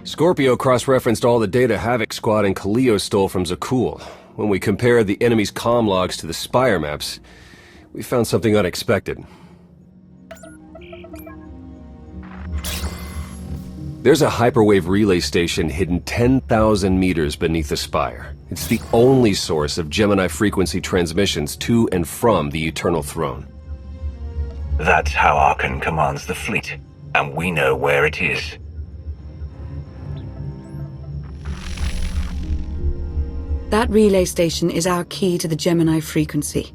Scorpio cross-referenced all the data Havoc Squad and Kaleo stole from Zakul. When we compared the enemy's comm logs to the Spire maps, we found something unexpected. There's a hyperwave relay station hidden 10,000 meters beneath the Spire. It's the only source of Gemini frequency transmissions to and from the Eternal Throne. That's how Archon commands the fleet, and we know where it is. That relay station is our key to the Gemini frequency.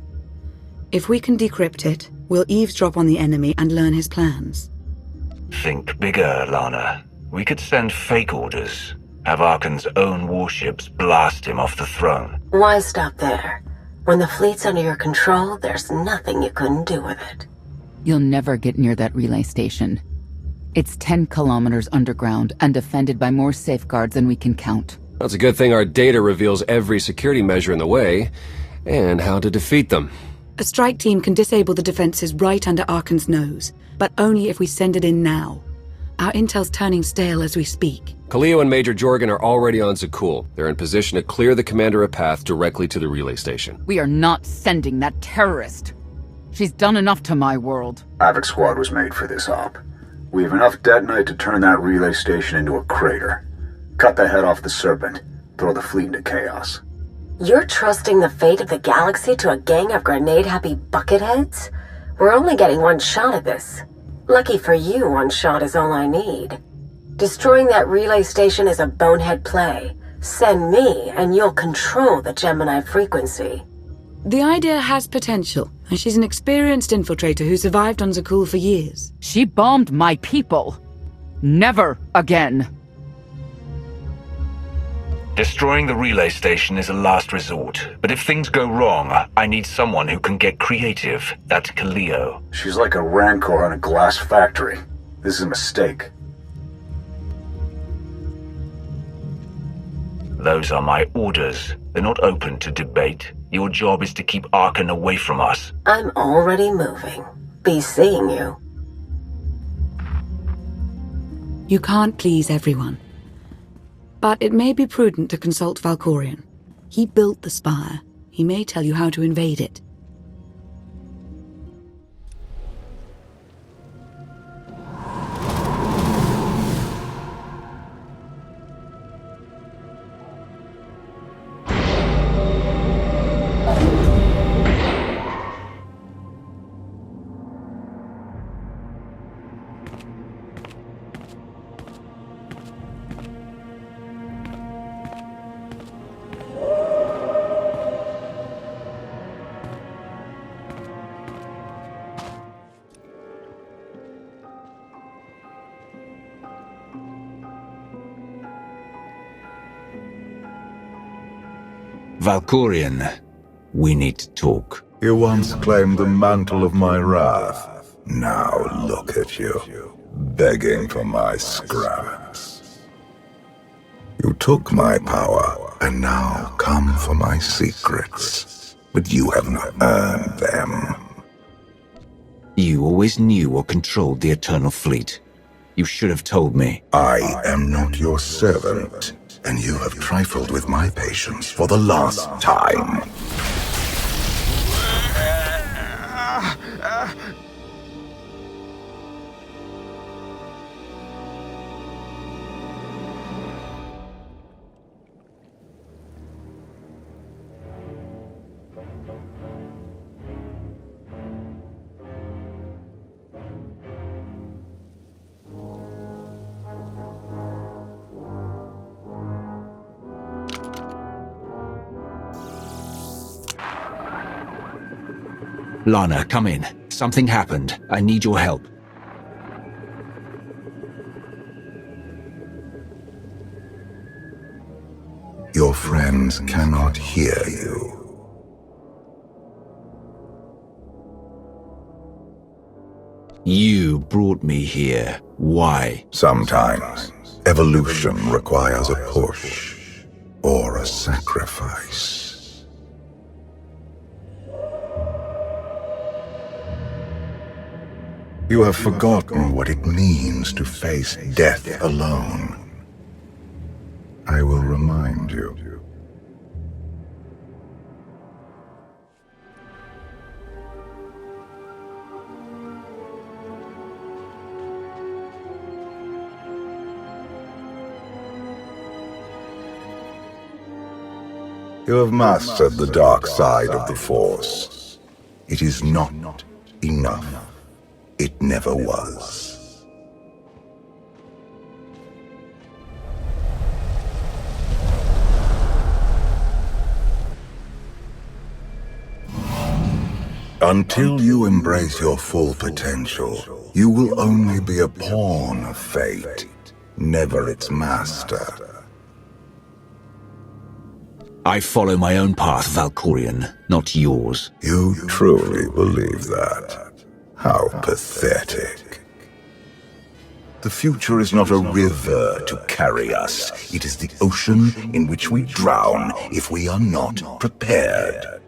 If we can decrypt it, we'll eavesdrop on the enemy and learn his plans. Think bigger, Lana. We could send fake orders, have Archon's own warships blast him off the throne. Why stop there? When the fleet's under your control, there's nothing you couldn't do with it. You'll never get near that relay station. It's 10 kilometers underground and defended by more safeguards than we can count. That's a good thing our data reveals every security measure in the way, and how to defeat them. A strike team can disable the defenses right under Archon's nose, but only if we send it in now. Our intel's turning stale as we speak. Kaleo and Major Jorgen are already on Zakul. They're in position to clear the commander a path directly to the relay station. We are not sending that terrorist. She's done enough to my world. Havoc Squad was made for this op. We have enough detonite to turn that relay station into a crater. Cut the head off the Serpent. Throw the fleet into chaos. You're trusting the fate of the galaxy to a gang of grenade-happy bucketheads? We're only getting one shot at this. Lucky for you, one shot is all I need. Destroying that relay station is a bonehead play. Send me, and you'll control the Gemini frequency. The idea has potential, and she's an experienced infiltrator who survived on Zakul for years. She bombed my people. Never again. Destroying the relay station is a last resort, but if things go wrong, I need someone who can get creative. That's Kaleo. She's like a rancor in a glass factory. This is a mistake. Those are my orders. They're not open to debate. Your job is to keep Archon away from us. I'm already moving. Be seeing you. You can't please everyone. But it may be prudent to consult Valkorion. He built the Spire. He may tell you how to invade it. Valkorion, we need to talk. You once claimed the mantle of my wrath. Now look at you, begging for my scraps. You took my power, and now come for my secrets. But you have not earned them. You always knew or controlled the Eternal Fleet. You should have told me. I am not your servant, and you have trifled with my patience for the last time. Lana, come in. Something happened. I need your help. Your friends cannot hear you. You brought me here. Why? Sometimes, evolution requires a push, or a sacrifice. You have forgotten what it means to face death alone. I will remind you. You have mastered the dark side of the Force. It is not enough. It never was. Until you embrace your full potential, you will only be a pawn of fate, never its master. I follow my own path, Valkorian, not yours. You truly believe that? How pathetic. The future is not a river to carry us. It is the ocean in which we drown if we are not prepared.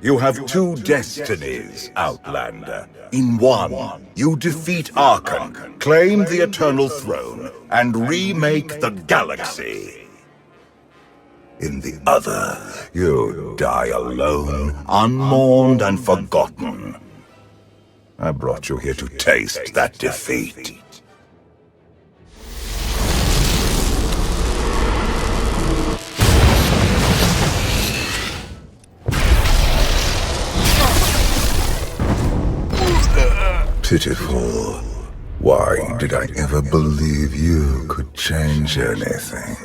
You have two destinies, Outlander. In one, you defeat Archon, claim the Eternal Throne, and remake the galaxy. In the other, you die alone, unmourned and forgotten. I brought you here to taste that defeat. Pitiful. Why did I ever believe you could change anything?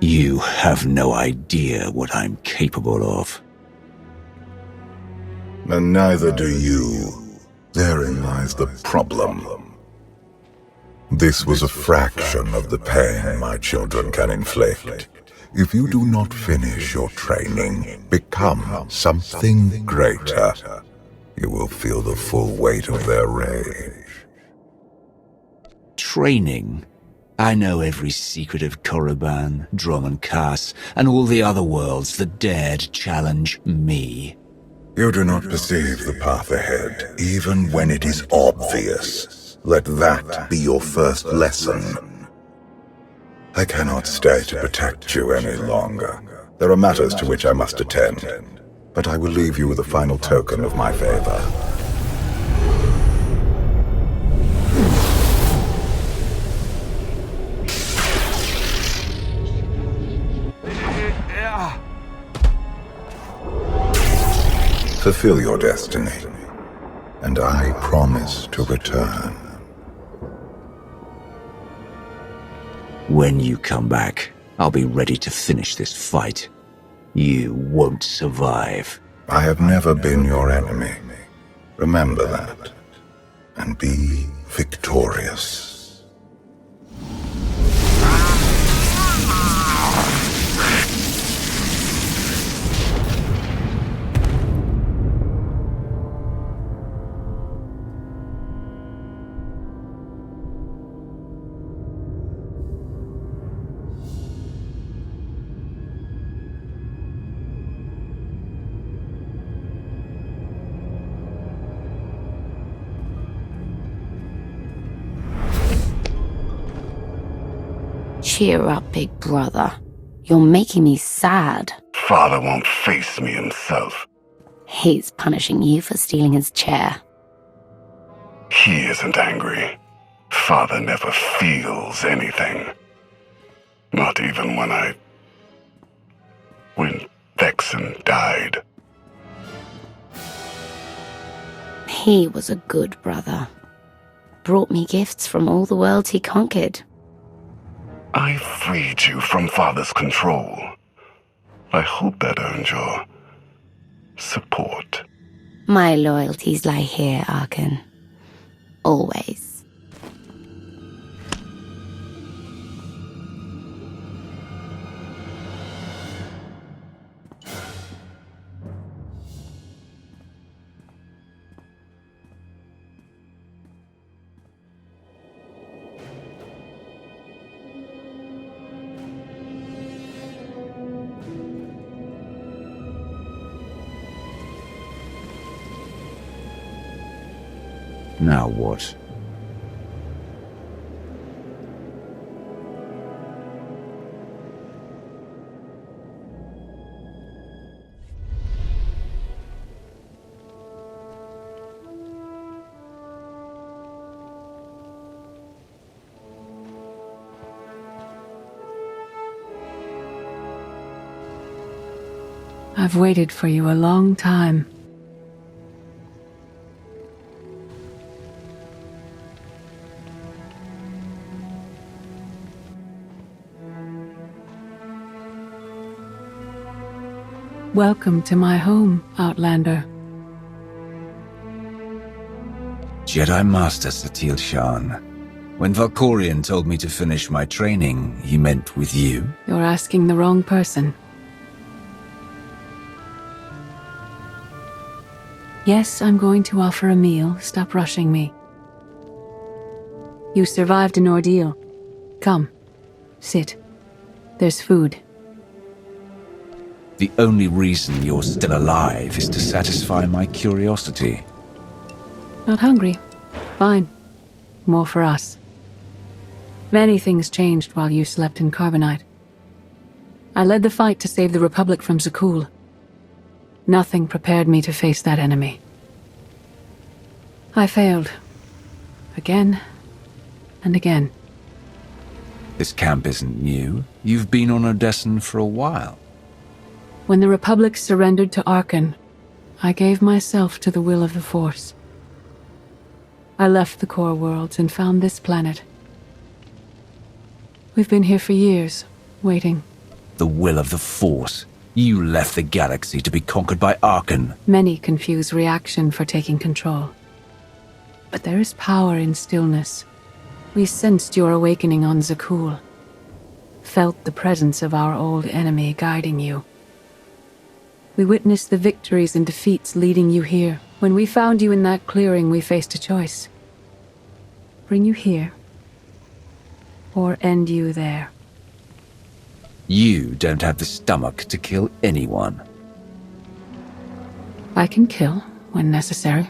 You have no idea what I'm capable of. And neither do you. Therein lies the problem. This was a fraction of the pain my children can inflict. If you do not finish your training, become something greater, you will feel the full weight of their rage. Training? I know every secret of Korriban, Drum Cass, and all the other worlds that dared challenge me. You do not perceive the path ahead, even when it is obvious. Let that be your first lesson. I cannot stay to protect you any longer. There are matters to which I must attend, but I will leave you with a final token of my favor. Fulfill your destiny, and I promise to return. When you come back, I'll be ready to finish this fight. You won't survive. I have never been your enemy. Remember that, and be victorious. Cheer up, big brother. You're making me sad. Father won't face me himself. He's punishing you for stealing his chair. He isn't angry. Father never feels anything. Not even when Vexen died. He was a good brother. Brought me gifts from all the worlds he conquered. I freed you from Father's control. I hope that earned your support. My loyalties lie here, Archon. Always. Now what? I've waited for you a long time. Welcome to my home, Outlander. Jedi Master Satil Shan. When Valkorion told me to finish my training, he meant with you? You're asking the wrong person. Yes, I'm going to offer a meal. Stop rushing me. You survived an ordeal. Come, sit. There's food. The only reason you're still alive is to satisfy my curiosity. Not hungry. Fine. More for us. Many things changed while you slept in Carbonite. I led the fight to save the Republic from Zakul. Nothing prepared me to face that enemy. I failed. Again and again. This camp isn't new. You've been on Odessen for a while. When the Republic surrendered to Arkan, I gave myself to the will of the Force. I left the core worlds and found this planet. We've been here for years, waiting. The will of the Force? You left the galaxy to be conquered by Arkan. Many confuse reaction for taking control. But there is power in stillness. We sensed your awakening on Zakul. Felt the presence of our old enemy guiding you. We witnessed the victories and defeats leading you here. When we found you in that clearing, we faced a choice. Bring you here, or end you there. You don't have the stomach to kill anyone. I can kill when necessary.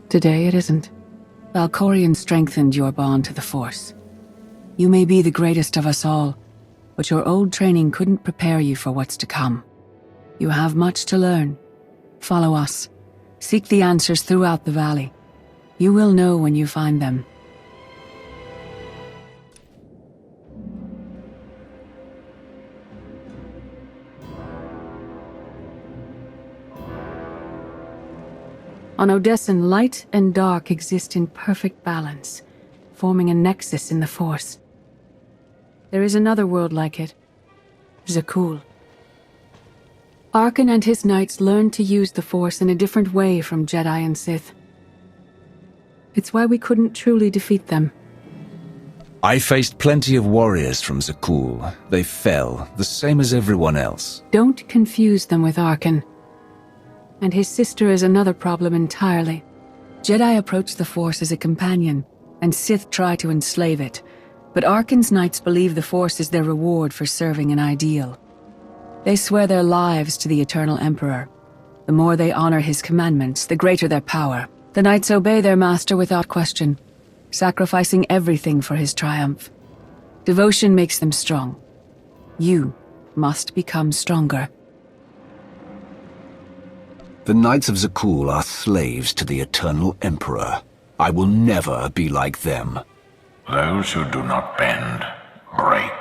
Today it isn't. Valkorion strengthened your bond to the Force. You may be the greatest of us all, but your old training couldn't prepare you for what's to come. You have much to learn. Follow us. Seek the answers throughout the valley. You will know when you find them. On Odessen, light and dark exist in perfect balance, forming a nexus in the Force. There is another world like it, Zakul. Arkan and his knights learned to use the Force in a different way from Jedi and Sith. It's why we couldn't truly defeat them. I faced plenty of warriors from Zakul. They fell, the same as everyone else. Don't confuse them with Arkan. And his sister is another problem entirely. Jedi approach the Force as a companion, and Sith try to enslave it. But Arkan's knights believe the Force is their reward for serving an ideal. They swear their lives to the Eternal Emperor. The more they honor his commandments, the greater their power. The knights obey their master without question, sacrificing everything for his triumph. Devotion makes them strong. You must become stronger. The Knights of Zakul are slaves to the Eternal Emperor. I will never be like them. Those who do not bend, break.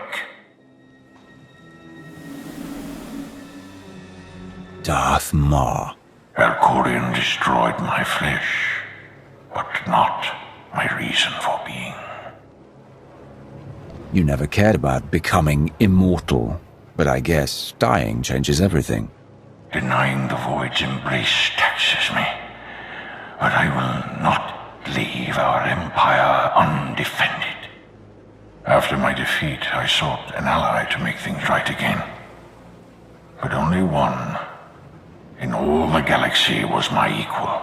Darth Maul. Valkorion destroyed my flesh, but not my reason for being. You never cared about becoming immortal, but I guess dying changes everything. Denying the void's embrace taxes me, but I will not leave our empire undefended. After my defeat, I sought an ally to make things right again. But only one in all the galaxy was my equal.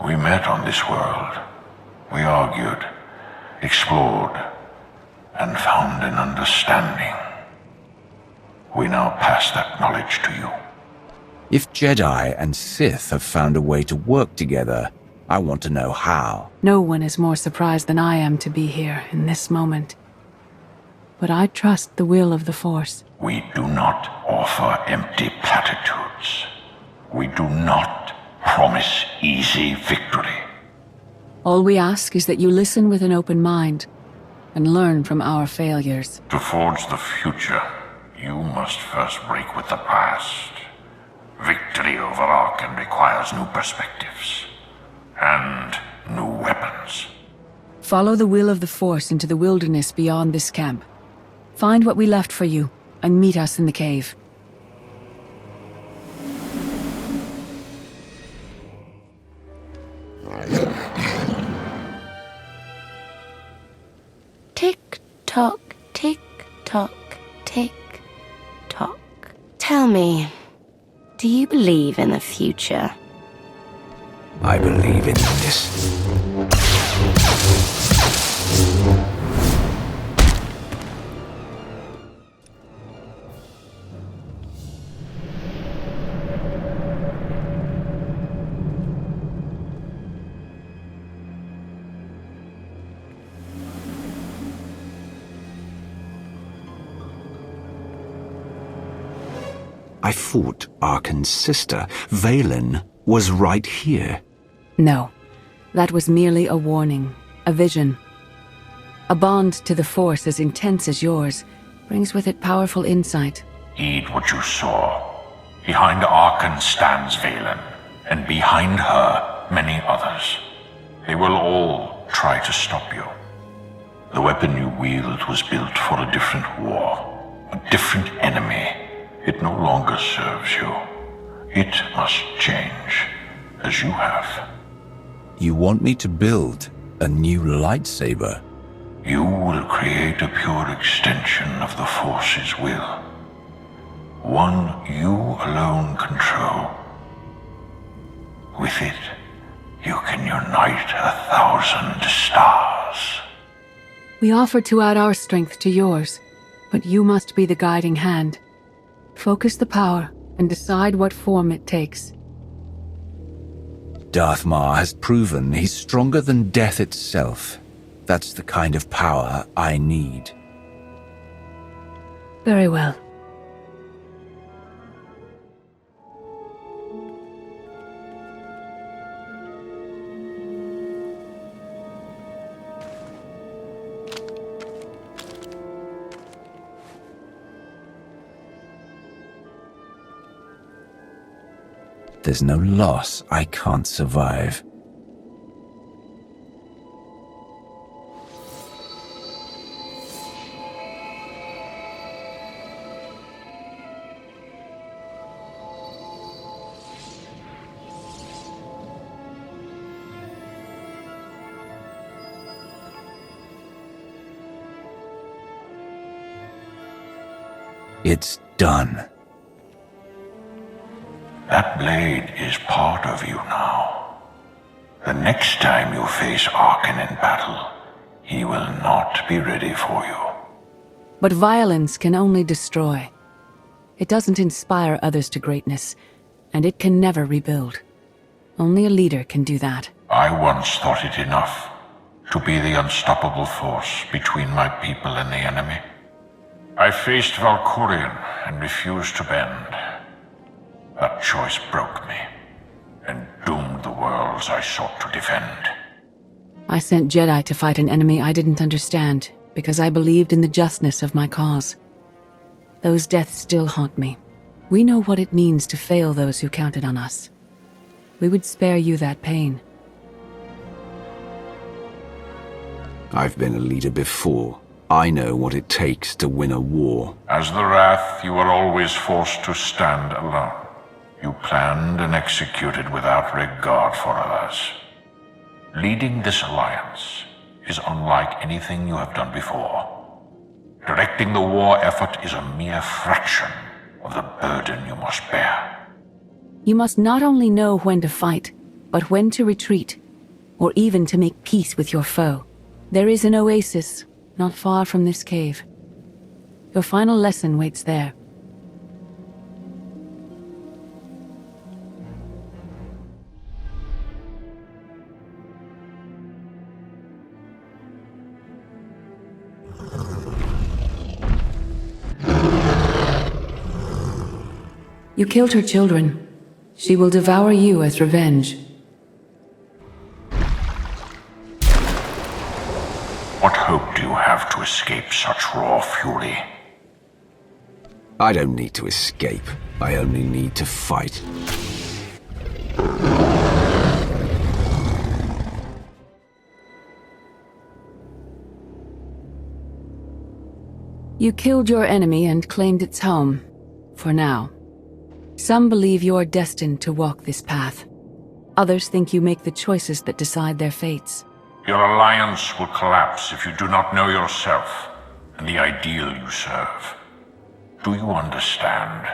We met on this world. We argued, explored, and found an understanding. We now pass that knowledge to you. If Jedi and Sith have found a way to work together, I want to know how. No one is more surprised than I am to be here in this moment. But I trust the will of the Force. We do not offer empty platitudes. We do not promise easy victory. All we ask is that you listen with an open mind and learn from our failures. To forge the future, you must first break with the past. Victory over Arkan requires new perspectives and new weapons. Follow the will of the Force into the wilderness beyond this camp. Find what we left for you and meet us in the cave. Tick-tock, tick-tock, tick-tock. Tell me, do you believe in the future? I believe in this. I thought Arkan's sister, Valen, was right here. No, that was merely a warning, a vision. A bond to the Force as intense as yours brings with it powerful insight. Heed what you saw. Behind Arkan stands Valen, and behind her, many others. They will all try to stop you. The weapon you wield was built for a different war, a different enemy. It no longer serves you. It must change, as you have. You want me to build a new lightsaber? You will create a pure extension of the Force's will. One you alone control. With it, you can unite 1,000 stars. We offer to add our strength to yours, but you must be the guiding hand. Focus the power and decide what form it takes. Darth Maul has proven he's stronger than death itself. That's the kind of power I need. Very well. There's no loss I can't survive. It's done. That blade is part of you now. The next time you face Arkan in battle, he will not be ready for you. But violence can only destroy. It doesn't inspire others to greatness, and it can never rebuild. Only a leader can do that. I once thought it enough to be the unstoppable force between my people and the enemy. I faced Valkyrian and refused to bend. That choice broke me, and doomed the worlds I sought to defend. I sent Jedi to fight an enemy I didn't understand, because I believed in the justness of my cause. Those deaths still haunt me. We know what it means to fail those who counted on us. We would spare you that pain. I've been a leader before. I know what it takes to win a war. As the Wrath, you were always forced to stand alone. You planned and executed without regard for others. Leading this alliance is unlike anything you have done before. Directing the war effort is a mere fraction of the burden you must bear. You must not only know when to fight, but when to retreat, or even to make peace with your foe. There is an oasis not far from this cave. Your final lesson waits there. You killed her children. She will devour you as revenge. What hope do you have to escape such raw fury? I don't need to escape. I only need to fight. You killed your enemy and claimed its home. For now. Some believe you're destined to walk this path. Others think you make the choices that decide their fates. Your alliance will collapse if you do not know yourself and the ideal you serve. Do you understand?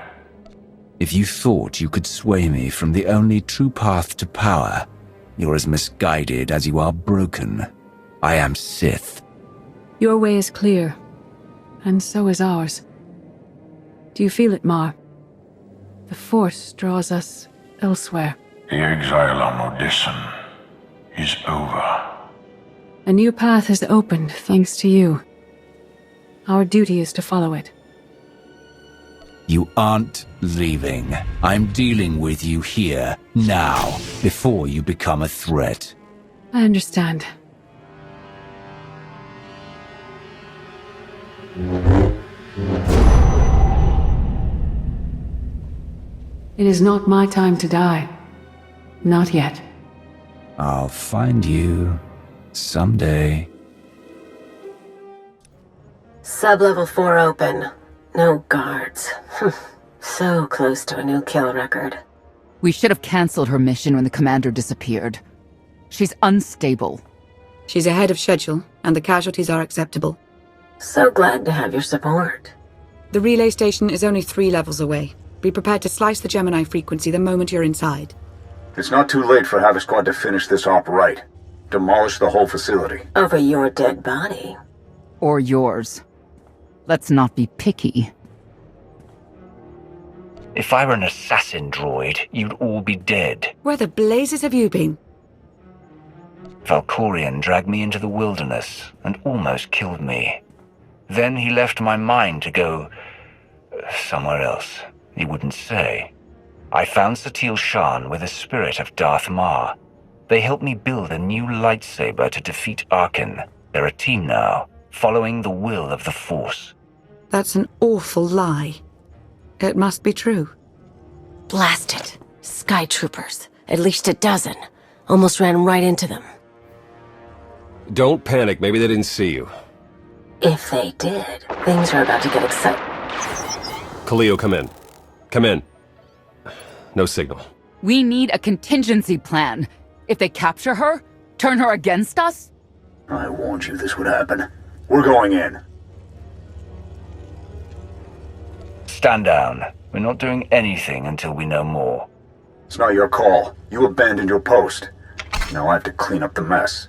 If you thought you could sway me from the only true path to power, you're as misguided as you are broken. I am Sith. Your way is clear, and so is ours. Do you feel it, Mar? The Force draws us elsewhere. The exile on Odysseum is over. A new path has opened, thanks to you. Our duty is to follow it. You aren't leaving. I'm dealing with you here, now, before you become a threat. I understand. It is not my time to die. Not yet. I'll find you someday. Sub-level 4 open. No guards. So close to a new kill record. We should have cancelled her mission when the commander disappeared. She's unstable. She's ahead of schedule, and the casualties are acceptable. So glad to have your support. The relay station is only 3 levels away. Be prepared to slice the Gemini frequency the moment you're inside. It's not too late for Havoc Squad to finish this op right. Demolish the whole facility. Over your dead body. Or yours. Let's not be picky. If I were an assassin droid, you'd all be dead. Where the blazes have you been? Valkorion dragged me into the wilderness and almost killed me. Then he left my mind to go somewhere else. He wouldn't say. I found Satil Shan with the spirit of Darth Mar. They helped me build a new lightsaber to defeat Arkin. They're a team now, following the will of the Force. That's an awful lie. It must be true. Blast it. Sky troopers. At least a dozen. Almost ran right into them. Don't panic, maybe they didn't see you. If they did, things are about to get exciting. Khalil, come in. Come in. No signal. We need a contingency plan. If they capture her, turn her against us? I warned you this would happen. We're going in. Stand down. We're not doing anything until we know more. It's not your call. You abandoned your post. Now I have to clean up the mess.